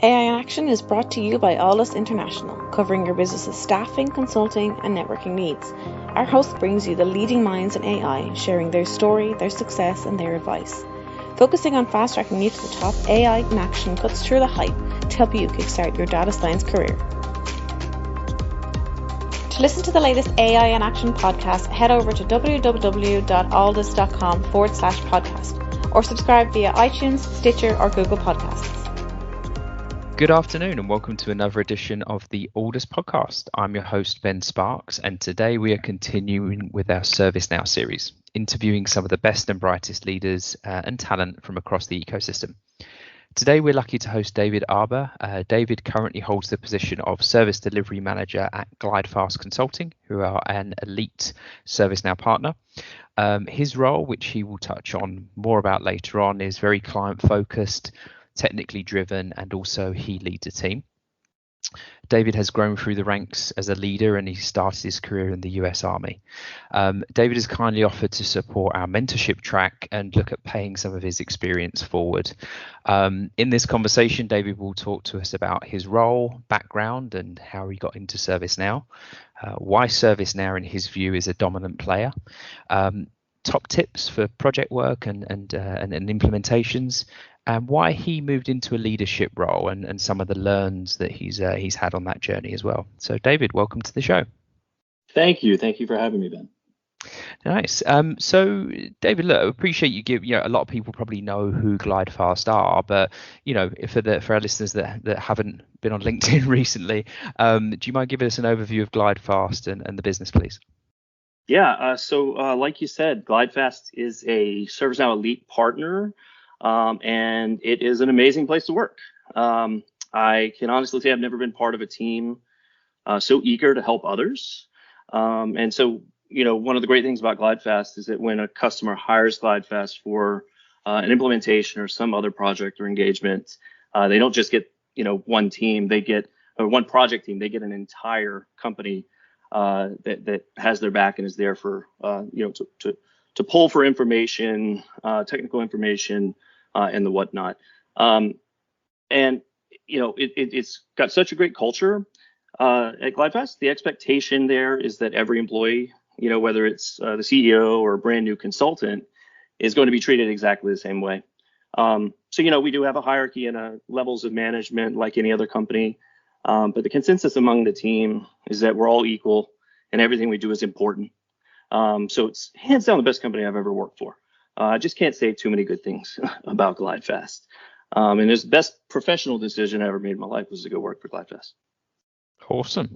AI in Action is brought to you by Alldus International, covering your business's staffing, consulting, and networking needs. Our host brings you the leading minds in AI, sharing their story, their success, and their advice. Focusing on fast-tracking you to the top, AI in Action cuts through the hype to help you kickstart your data science career. To listen to the latest AI in Action podcast, head over to www.alldus.com/podcast or subscribe via iTunes, Stitcher, or Google Podcasts. Good afternoon and welcome to another edition of the Alldus podcast. I'm your host, Ben Sparks, and today we are continuing with our ServiceNow series, interviewing some of the best and brightest leaders and talent from across the ecosystem. Today, we're lucky to host David Arbour. David currently holds the position of Service Delivery Manager at GlideFast Consulting, who are an Elite ServiceNow Partner. His role, which he will touch on more about later on, is very client-focused, technically driven, and also he leads a team. David has grown through the ranks as a leader and he started his career in the US Army. David has kindly offered to support our mentorship track and look at paying some of his experience forward. In this conversation, David will talk to us about his role, background, and how he got into ServiceNow, why ServiceNow in his view is a dominant player, top tips for project work and implementations, and why he moved into a leadership role and some of the learns that he's had on that journey as well. So David, welcome to the show. Thank you for having me, Ben. Nice. So David, look, I appreciate you give. A lot of people probably know who GlideFast are, but for our listeners that haven't been on LinkedIn recently, do you mind giving us an overview of GlideFast and the business, please? Yeah. So like you said, GlideFast is a ServiceNow Elite partner. And it is an amazing place to work. I can honestly say I've never been part of a team so eager to help others. And so, one of the great things about GlideFast is that when a customer hires GlideFast for an implementation or some other project or engagement, they don't just get, one team, or one project team, they get an entire company that has their back and is there for, to pull for information, technical information, and the whatnot. It's got such a great culture at GlideFast. The expectation there is that every employee, whether it's the CEO or a brand new consultant, is going to be treated exactly the same way. We do have a hierarchy and levels of management like any other company, but the consensus among the team is that we're all equal and everything we do is important. So it's hands down the best company I've ever worked for. I just can't say too many good things about GlideFast. And it's the best professional decision I ever made in my life was to go work for GlideFast. Awesome.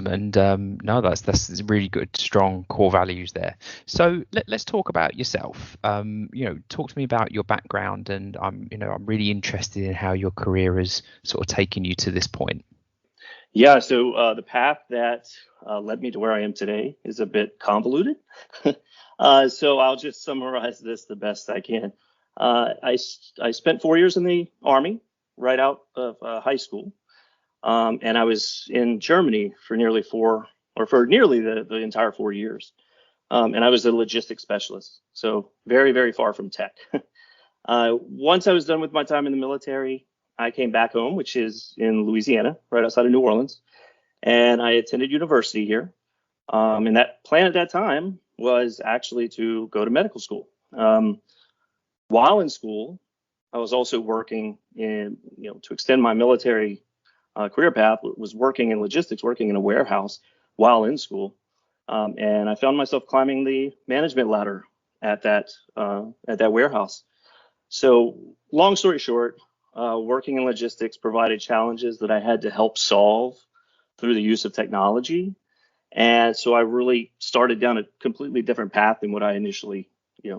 And that's really good, strong core values there. So let's talk about yourself. Talk to me about your background, and I'm really interested in how your career has sort of taken you to this point. Yeah, so the path that led me to where I am today is a bit convoluted. So I'll just summarize this the best I can. I spent 4 years in the Army right out of high school. And I was in Germany for nearly the entire 4 years. And I was a logistics specialist, so very, very far from tech. Once I was done with my time in the military, I came back home, which is in Louisiana, right outside of New Orleans, and I attended university here. And that plan at that time was actually to go to medical school. While in school, I was also working to extend my military career path, was working in logistics, working in a warehouse while in school. And I found myself climbing the management ladder at that warehouse. So long story short, working in logistics provided challenges that I had to help solve through the use of technology. And so I really started down a completely different path than what I initially,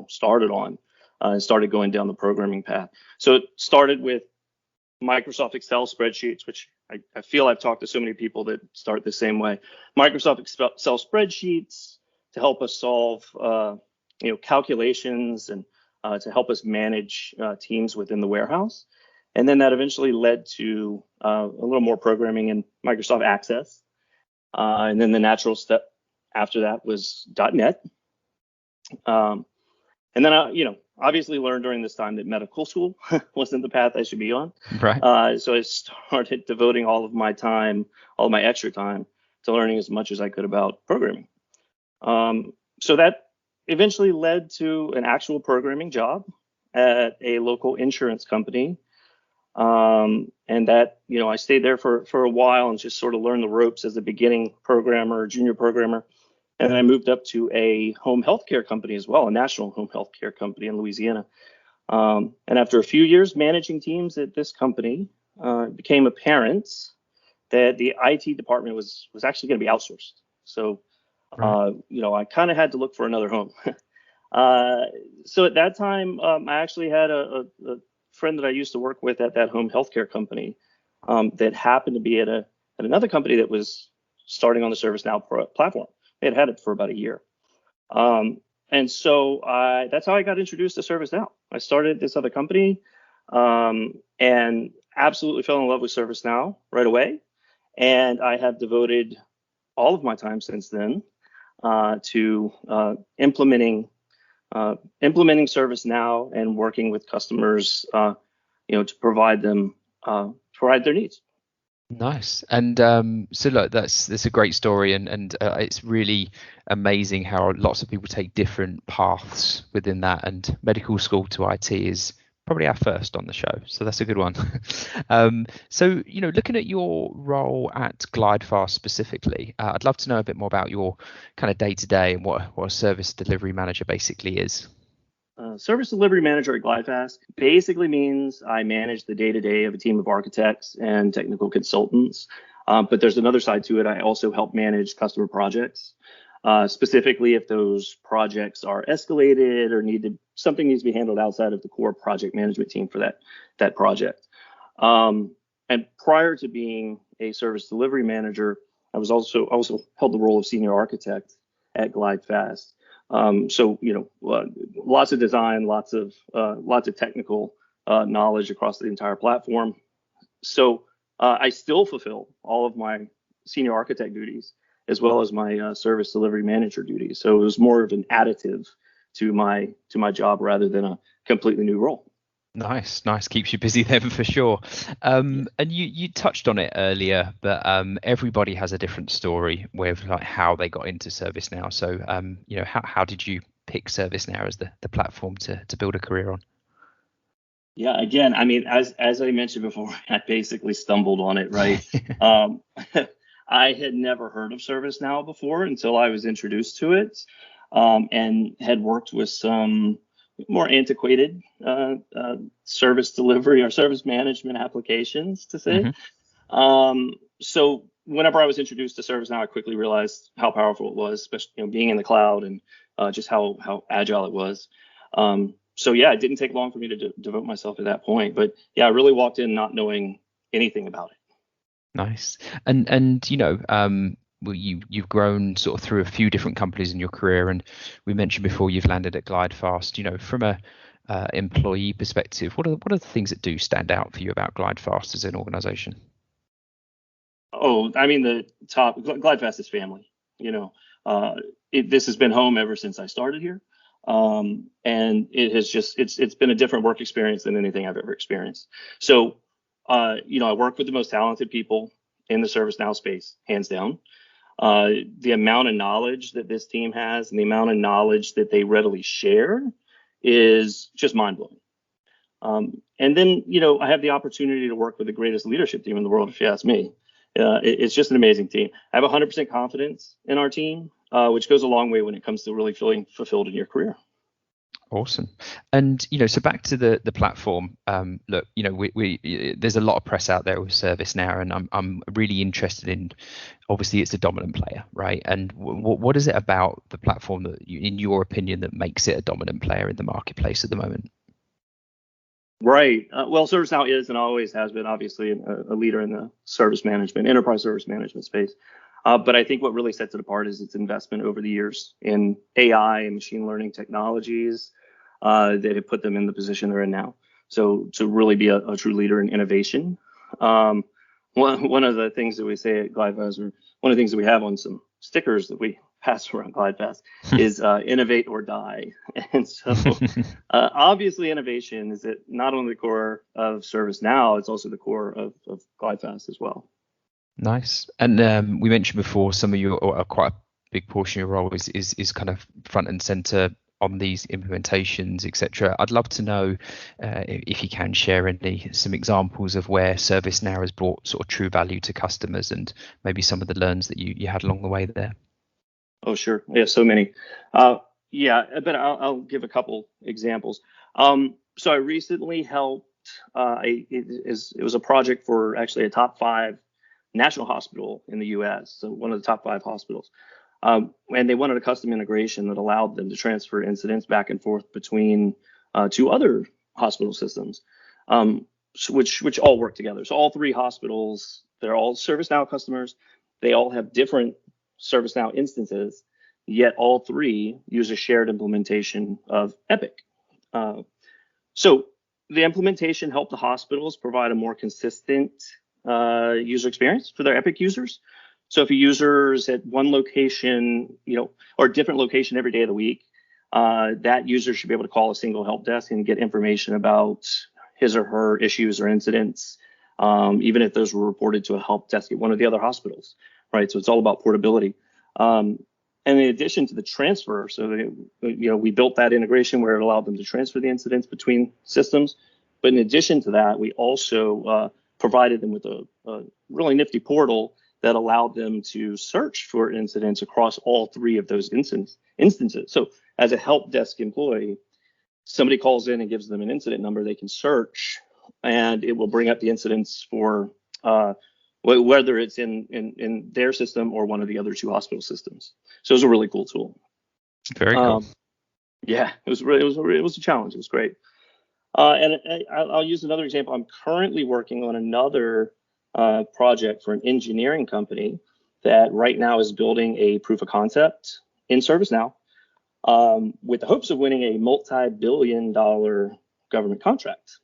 started on, and started going down the programming path. So it started with Microsoft Excel spreadsheets, which I feel I've talked to so many people that start the same way. Microsoft Excel spreadsheets to help us solve, calculations and to help us manage teams within the warehouse. And then that eventually led to a little more programming in Microsoft Access. And then the natural step after that was .NET. And then I, obviously learned during this time that medical school wasn't the path I should be on. Right. So I started devoting all of my time, all of my extra time, to learning as much as I could about programming. So that eventually led to an actual programming job at a local insurance company. And that, I stayed there for a while and just sort of learned the ropes as a beginning programmer, junior programmer. And then I moved up to a home healthcare company as well, a national home healthcare company in Louisiana. And after a few years managing teams at this company, it became apparent that the IT department was actually going to be outsourced. So, Right. I kind of had to look for another home. So at that time, I actually had a friend that I used to work with at that home healthcare company that happened to be at another company that was starting on the ServiceNow platform. They had it for about a year. And so that's how I got introduced to ServiceNow. I started this other company and absolutely fell in love with ServiceNow right away. And I have devoted all of my time since then to implementing ServiceNow and working with customers, to provide their needs. Nice. And so look, that's a great story, and it's really amazing how lots of people take different paths within that. And medical school to IT is probably our first on the show, so that's a good one. So looking at your role at GlideFast specifically, I'd love to know a bit more about your kind of day to day and what a service delivery manager basically is. Service delivery manager at GlideFast basically means I manage the day-to-day of a team of architects and technical consultants. But there's another side to it. I also help manage customer projects, specifically if those projects are escalated or something needs to be handled outside of the core project management team for that project. And prior to being a service delivery manager, I was also held the role of senior architect at GlideFast. So lots of design, lots of technical knowledge across the entire platform. So I still fulfill all of my senior architect duties as well as my service delivery manager duties. So it was more of an additive to my job rather than a completely new role. Nice. Keeps you busy then for sure. And you touched on it earlier, but everybody has a different story with like how they got into ServiceNow. So how did you pick ServiceNow as the platform to build a career on? Yeah, again, I mean, as I mentioned before, I basically stumbled on it, right? I had never heard of ServiceNow before until I was introduced to it, and had worked with some more antiquated service delivery or service management applications, to say. Mm-hmm. So whenever I was introduced to ServiceNow, I quickly realized how powerful it was, especially being in the cloud and just how agile it was. So yeah, it didn't take long for me to devote myself at that point. But yeah, I really walked in not knowing anything about it. Nice. And well, you've grown sort of through a few different companies in your career, and we mentioned before you've landed at GlideFast. From a employee perspective, what are the things that do stand out for you about GlideFast as an organization? Oh, I mean, the top GlideFast is family. This has been home ever since I started here, and it has it's been a different work experience than anything I've ever experienced. So, I work with the most talented people in the ServiceNow space, hands down. The amount of knowledge that this team has and the amount of knowledge that they readily share is just mind-blowing. And then, I have the opportunity to work with the greatest leadership team in the world, if you ask me. It's just an amazing team. I have 100% confidence in our team, which goes a long way when it comes to really feeling fulfilled in your career. Awesome. And so back to the platform. Look, we there's a lot of press out there with ServiceNow, and I'm really interested in. Obviously, it's a dominant player, right? And what is it about the platform that, in your opinion, that makes it a dominant player in the marketplace at the moment? Right. Well, ServiceNow is and always has been obviously a leader in the enterprise service management space. But I think what really sets it apart is its investment over the years in AI and machine learning technologies that have put them in the position they're in now. So to really be a true leader in innovation. One of the things that we say at GlideFast, or one of the things that we have on some stickers that we pass around GlideFast is innovate or die. And so obviously innovation is not only the core of ServiceNow, it's also the core of GlideFast as well. Nice. And we mentioned before some of your, or quite a big portion of your role is kind of front and center on these implementations, etc. I'd love to know if you can share some examples of where ServiceNow has brought sort of true value to customers and maybe some of the learns that you had along the way there. Oh, sure. Yeah, so many. But I'll give a couple examples. So I recently helped, it was a project for actually a top 5 national hospital in the US, so one of the top 5 hospitals. And they wanted a custom integration that allowed them to transfer incidents back and forth between 2 other hospital systems, which all work together. So all 3 hospitals, they're all ServiceNow customers. They all have different ServiceNow instances, yet all 3 use a shared implementation of Epic. So the implementation helped the hospitals provide a more consistent user experience for their Epic users. So if a user is at one location, or a different location every day of the week, that user should be able to call a single help desk and get information about his or her issues or incidents, even if those were reported to a help desk at one of the other hospitals, right? So it's all about portability. And in addition to the transfer, so we built that integration where it allowed them to transfer the incidents between systems. But in addition to that, we also provided them with a really nifty portal that allowed them to search for incidents across all 3 of those instances. So as a help desk employee, somebody calls in and gives them an incident number, they can search, and it will bring up the incidents for whether it's in their system or one of the other 2 hospital systems. So it was a really cool tool. Very cool. Yeah, it was a challenge. It was great. And I'll use another example. I'm currently working on another project for an engineering company that right now is building a proof of concept in ServiceNow with the hopes of winning a multi-billion-dollar government contract.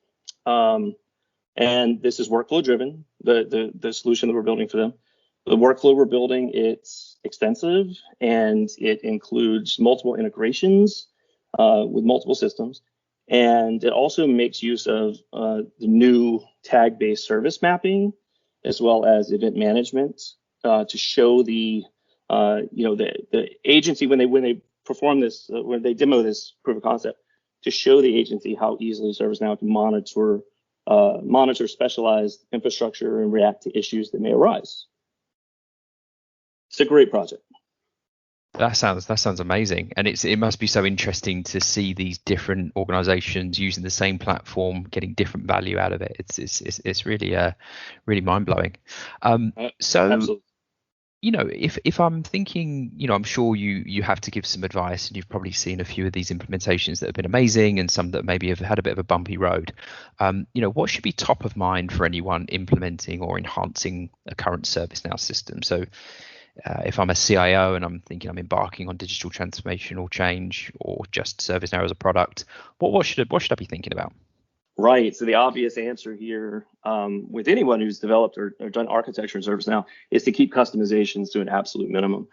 And this is workflow driven, the solution that we're building for them. The workflow we're building, it's extensive, and it includes multiple integrations with multiple systems. And it also makes use of the new tag-based service mapping, as well as event management, to show the agency when they perform this, when they demo this proof of concept, to show the agency how easily ServiceNow can monitor specialized infrastructure and react to issues that may arise. It's a great project. That sounds amazing, and it must be so interesting to see these different organizations using the same platform, getting different value out of it. It's really really mind blowing. So Absolutely. If I'm thinking, I'm sure you have to give some advice, and you've probably seen a few of these implementations that have been amazing and some that maybe have had a bit of a bumpy road. What should be top of mind for anyone implementing or enhancing a current ServiceNow system? So if I'm a CIO and I'm thinking I'm embarking on digital transformation or change, or just ServiceNow as a product, what should I be thinking about? Right. So the obvious answer here with anyone who's developed or done architecture in ServiceNow is to keep customizations to an absolute minimum.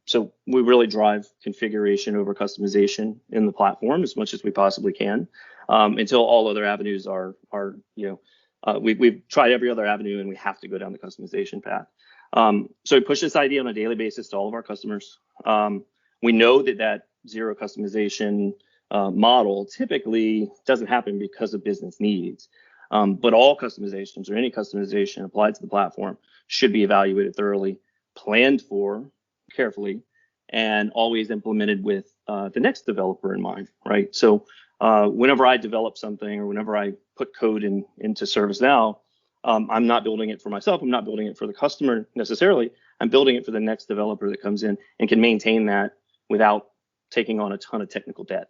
So we really drive configuration over customization in the platform as much as we possibly can, until all other avenues are we've tried every other avenue and we have to go down the customization path. So we push this idea on a daily basis to all of our customers. We know that zero customization model typically doesn't happen because of business needs. But all customizations or any customization applied to the platform should be evaluated thoroughly, planned for carefully, and always implemented with the next developer in mind, right? So whenever I develop something or whenever I put code into ServiceNow, I'm not building it for myself. I'm not building it for the customer necessarily. I'm building it for the next developer that comes in and can maintain that without taking on a ton of technical debt.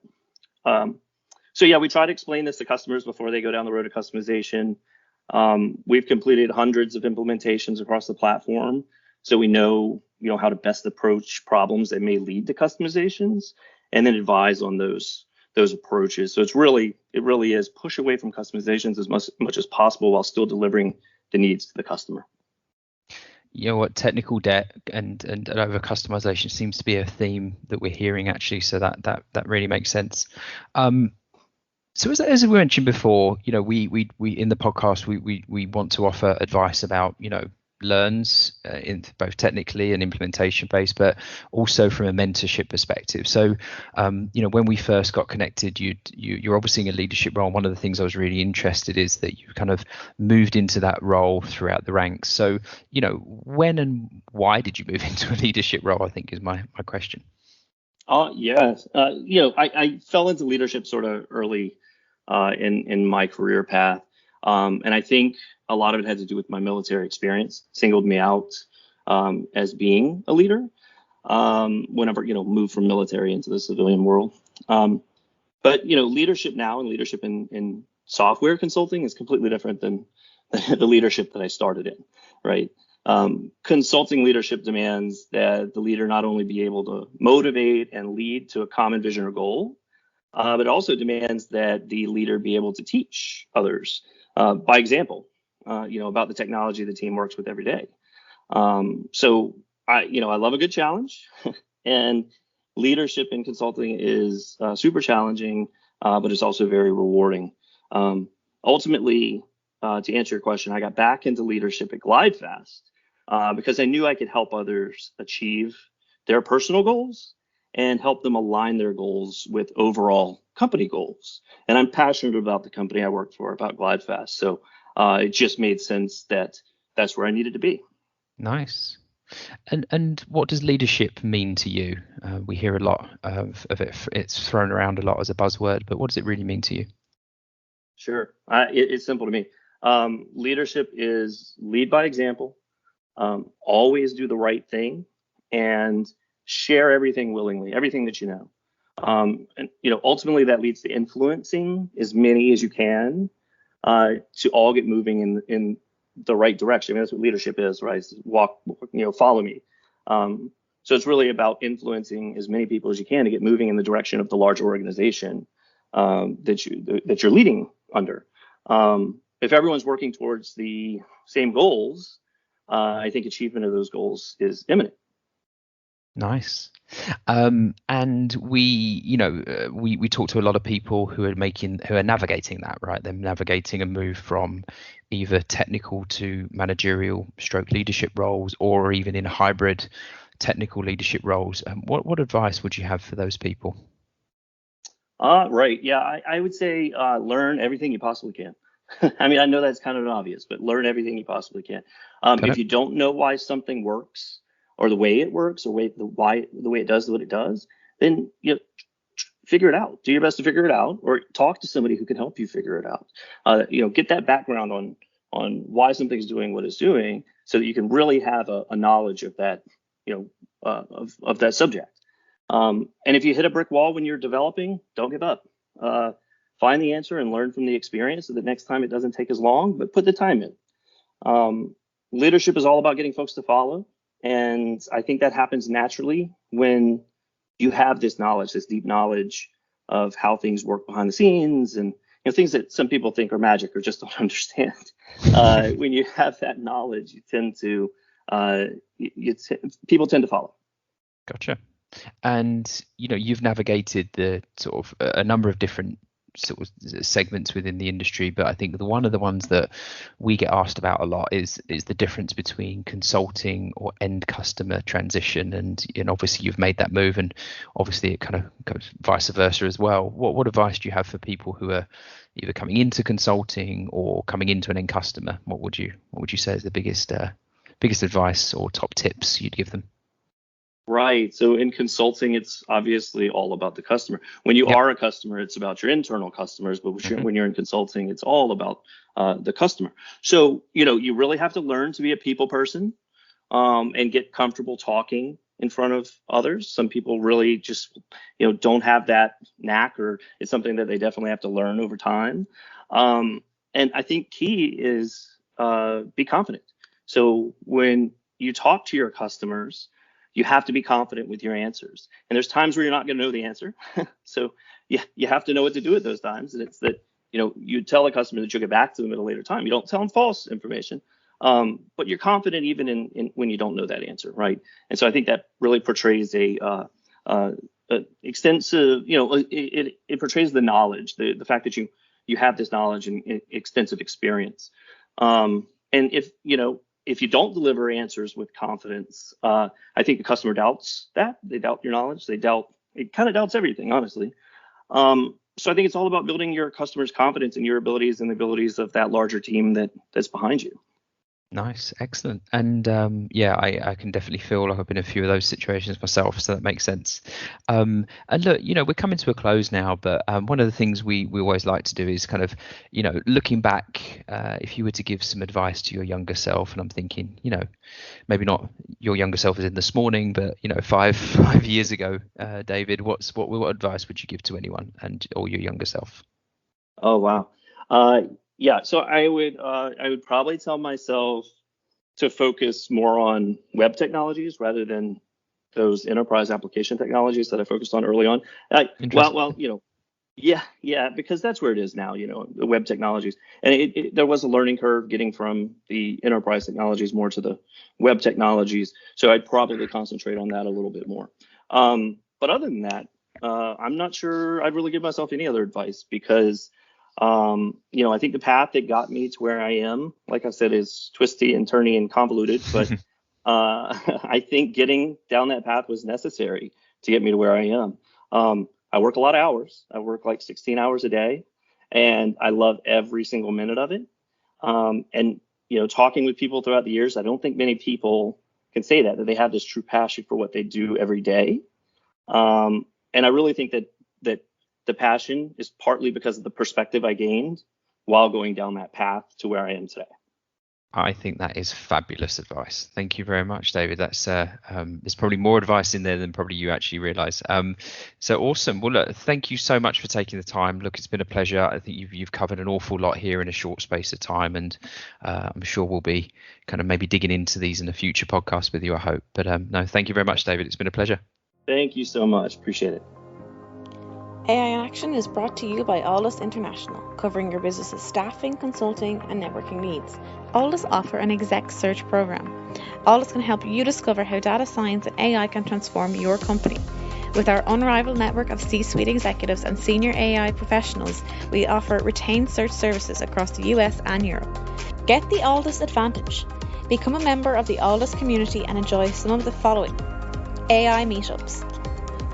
So yeah, we try to explain this to customers before they go down the road of customization. We've completed hundreds of implementations across the platform, so we know how to best approach problems that may lead to customizations, and then advise on those approaches. So it really is push away from customizations as much as possible while still delivering the needs to the customer. You know what, technical debt and over customization seems to be a theme that we're hearing actually. So that really makes sense. So as we mentioned before, you know, we in the podcast we want to offer advice about, you know, learns in both technically and implementation based, but also from a mentorship perspective. So you know, when we first got connected, you're obviously in a leadership role. One of the things I was really interested is that you kind of moved into that role throughout the ranks. So, you know, when and why did you move into a leadership role, I think is my question. Yes. You know, I fell into leadership sort of early in my career path. And I think a lot of it had to do with my military experience, singled me out as being a leader whenever, you know, moved from military into the civilian world. But, you know, leadership now and leadership in software consulting is completely different than the leadership that I started in, right? Consulting leadership demands that the leader not only be able to motivate and lead to a common vision or goal, but it also demands that the leader be able to teach others by example, you know, about the technology the team works with every day. So I love a good challenge, and leadership in consulting is super challenging, but it's also very rewarding. Ultimately, to answer your question, I got back into leadership at GlideFast because I knew I could help others achieve their personal goals and help them align their goals with overall company goals. And I'm passionate about the company I work for, about GlideFast. So it just made sense that that's where I needed to be. Nice. And what does leadership mean to you? We hear a lot of it. It's thrown around a lot as a buzzword, but what does it really mean to you? Sure. It's simple to me. Leadership is lead by example, always do the right thing, and share everything willingly, everything that you know. And you know, ultimately that leads to influencing as many as you can to all get moving in the right direction. I mean, that's what leadership is, right? It's walk, you know, follow me. So it's really about influencing as many people as you can to get moving in the direction of the larger organization that you're leading under. If everyone's working towards the same goals, I think achievement of those goals is imminent. Nice. And we talk to a lot of people who are navigating that, right? They're navigating a move from either technical to managerial stroke leadership roles, or even in hybrid technical leadership roles. What advice would you have for those people? Right. Yeah, I would say learn everything you possibly can. I mean, I know that's kind of obvious, but learn everything you possibly can. If you don't know why something works, or the way it works, or the way it does what it does, then you know, figure it out. Do your best to figure it out, or talk to somebody who can help you figure it out. You know, get that background on why something's doing what it's doing, so that you can really have a knowledge of that, you know, of that subject. And if you hit a brick wall when you're developing, don't give up. Find the answer and learn from the experience, so that next time it doesn't take as long, but put the time in. Leadership is all about getting folks to follow. And I think that happens naturally when you have this knowledge, this deep knowledge of how things work behind the scenes, and you know, things that some people think are magic or just don't understand. When you have that knowledge, you tend to people tend to follow. Gotcha. And you know, you've navigated the sort of a number of different sort of segments within the industry, but I think one of the ones that we get asked about a lot is the difference between consulting or end customer transition, and obviously you've made that move, and obviously it kind of goes vice versa as well. What advice do you have for people who are either coming into consulting or coming into an end customer? What would you say is the biggest advice or top tips you'd give them? Right. So in consulting, it's obviously all about the customer. When you are a customer, it's about your internal customers. But when you're in consulting, it's all about the customer. So, you know, you really have to learn to be a people person and get comfortable talking in front of others. Some people really just, you know, don't have that knack, or it's something that they definitely have to learn over time. And I think key is be confident. So when you talk to your customers, you have to be confident with your answers. And there's times where you're not going to know the answer. So you have to know what to do at those times. And it's that, you know, you tell a customer that you'll get back to them at a later time. You don't tell them false information, but you're confident even in when you don't know that answer, right? And so I think that really portrays a extensive, it portrays the knowledge, the fact that you have this knowledge and extensive experience. And if you don't deliver answers with confidence, I think the customer doubts that. They doubt your knowledge. It kind of doubts everything, honestly. So I think it's all about building your customers' confidence in your abilities and the abilities of that larger team that's behind you. Nice, excellent. And I can definitely feel like I've been in a few of those situations myself, so that makes sense. And look, we're coming to a close now, but one of the things we always like to do is kind of, looking back, if you were to give some advice to your younger self, and I'm thinking, maybe not your younger self as in this morning, but 5 years ago, David, what advice would you give to anyone or your younger self? Oh, wow. Yeah, so I would probably tell myself to focus more on web technologies rather than those enterprise application technologies that I focused on early on. Because that's where it is now, the web technologies. And there was a learning curve getting from the enterprise technologies more to the web technologies. So I'd probably concentrate on that a little bit more. But other than that, I'm not sure I'd really give myself any other advice because I think the path that got me to where I am, like I said, is twisty and turny and convoluted. But I think getting down that path was necessary to get me to where I am. I work a lot of hours. I work like 16 hours a day, and I love every single minute of it. And talking with people throughout the years, I don't think many people can say that they have this true passion for what they do every day. And I really think that the passion is partly because of the perspective I gained while going down that path to where I am today. I think that is fabulous advice. Thank you very much, David. That's there's probably more advice in there than probably you actually realize. So awesome. Well, look, thank you so much for taking the time. Look, it's been a pleasure. I think you've covered an awful lot here in a short space of time, and I'm sure we'll be kind of maybe digging into these in a future podcast with you, I hope. But no, thank you very much, David. It's been a pleasure. Thank you so much. Appreciate it. AI in Action is brought to you by Alldus International, covering your business's staffing, consulting, and networking needs. Alldus offer an exec search program. Alldus can help you discover how data science and AI can transform your company. With our unrivaled network of C-suite executives and senior AI professionals, we offer retained search services across the US and Europe. Get the Alldus advantage. Become a member of the Alldus community and enjoy some of the following: AI meetups.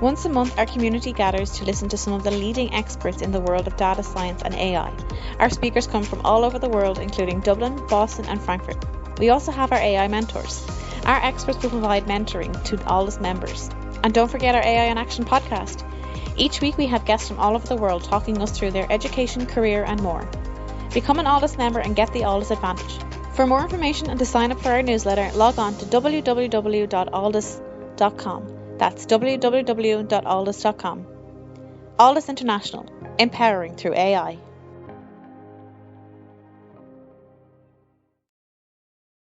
Once a month, our community gathers to listen to some of the leading experts in the world of data science and AI. Our speakers come from all over the world, including Dublin, Boston, and Frankfurt. We also have our AI mentors. Our experts will provide mentoring to Alldus members. And don't forget our AI in Action podcast. Each week, we have guests from all over the world talking us through their education, career, and more. Become an Alldus member and get the Alldus advantage. For more information and to sign up for our newsletter, log on to www.alldus.com. That's www.alldus.com. Alldus International, empowering through AI.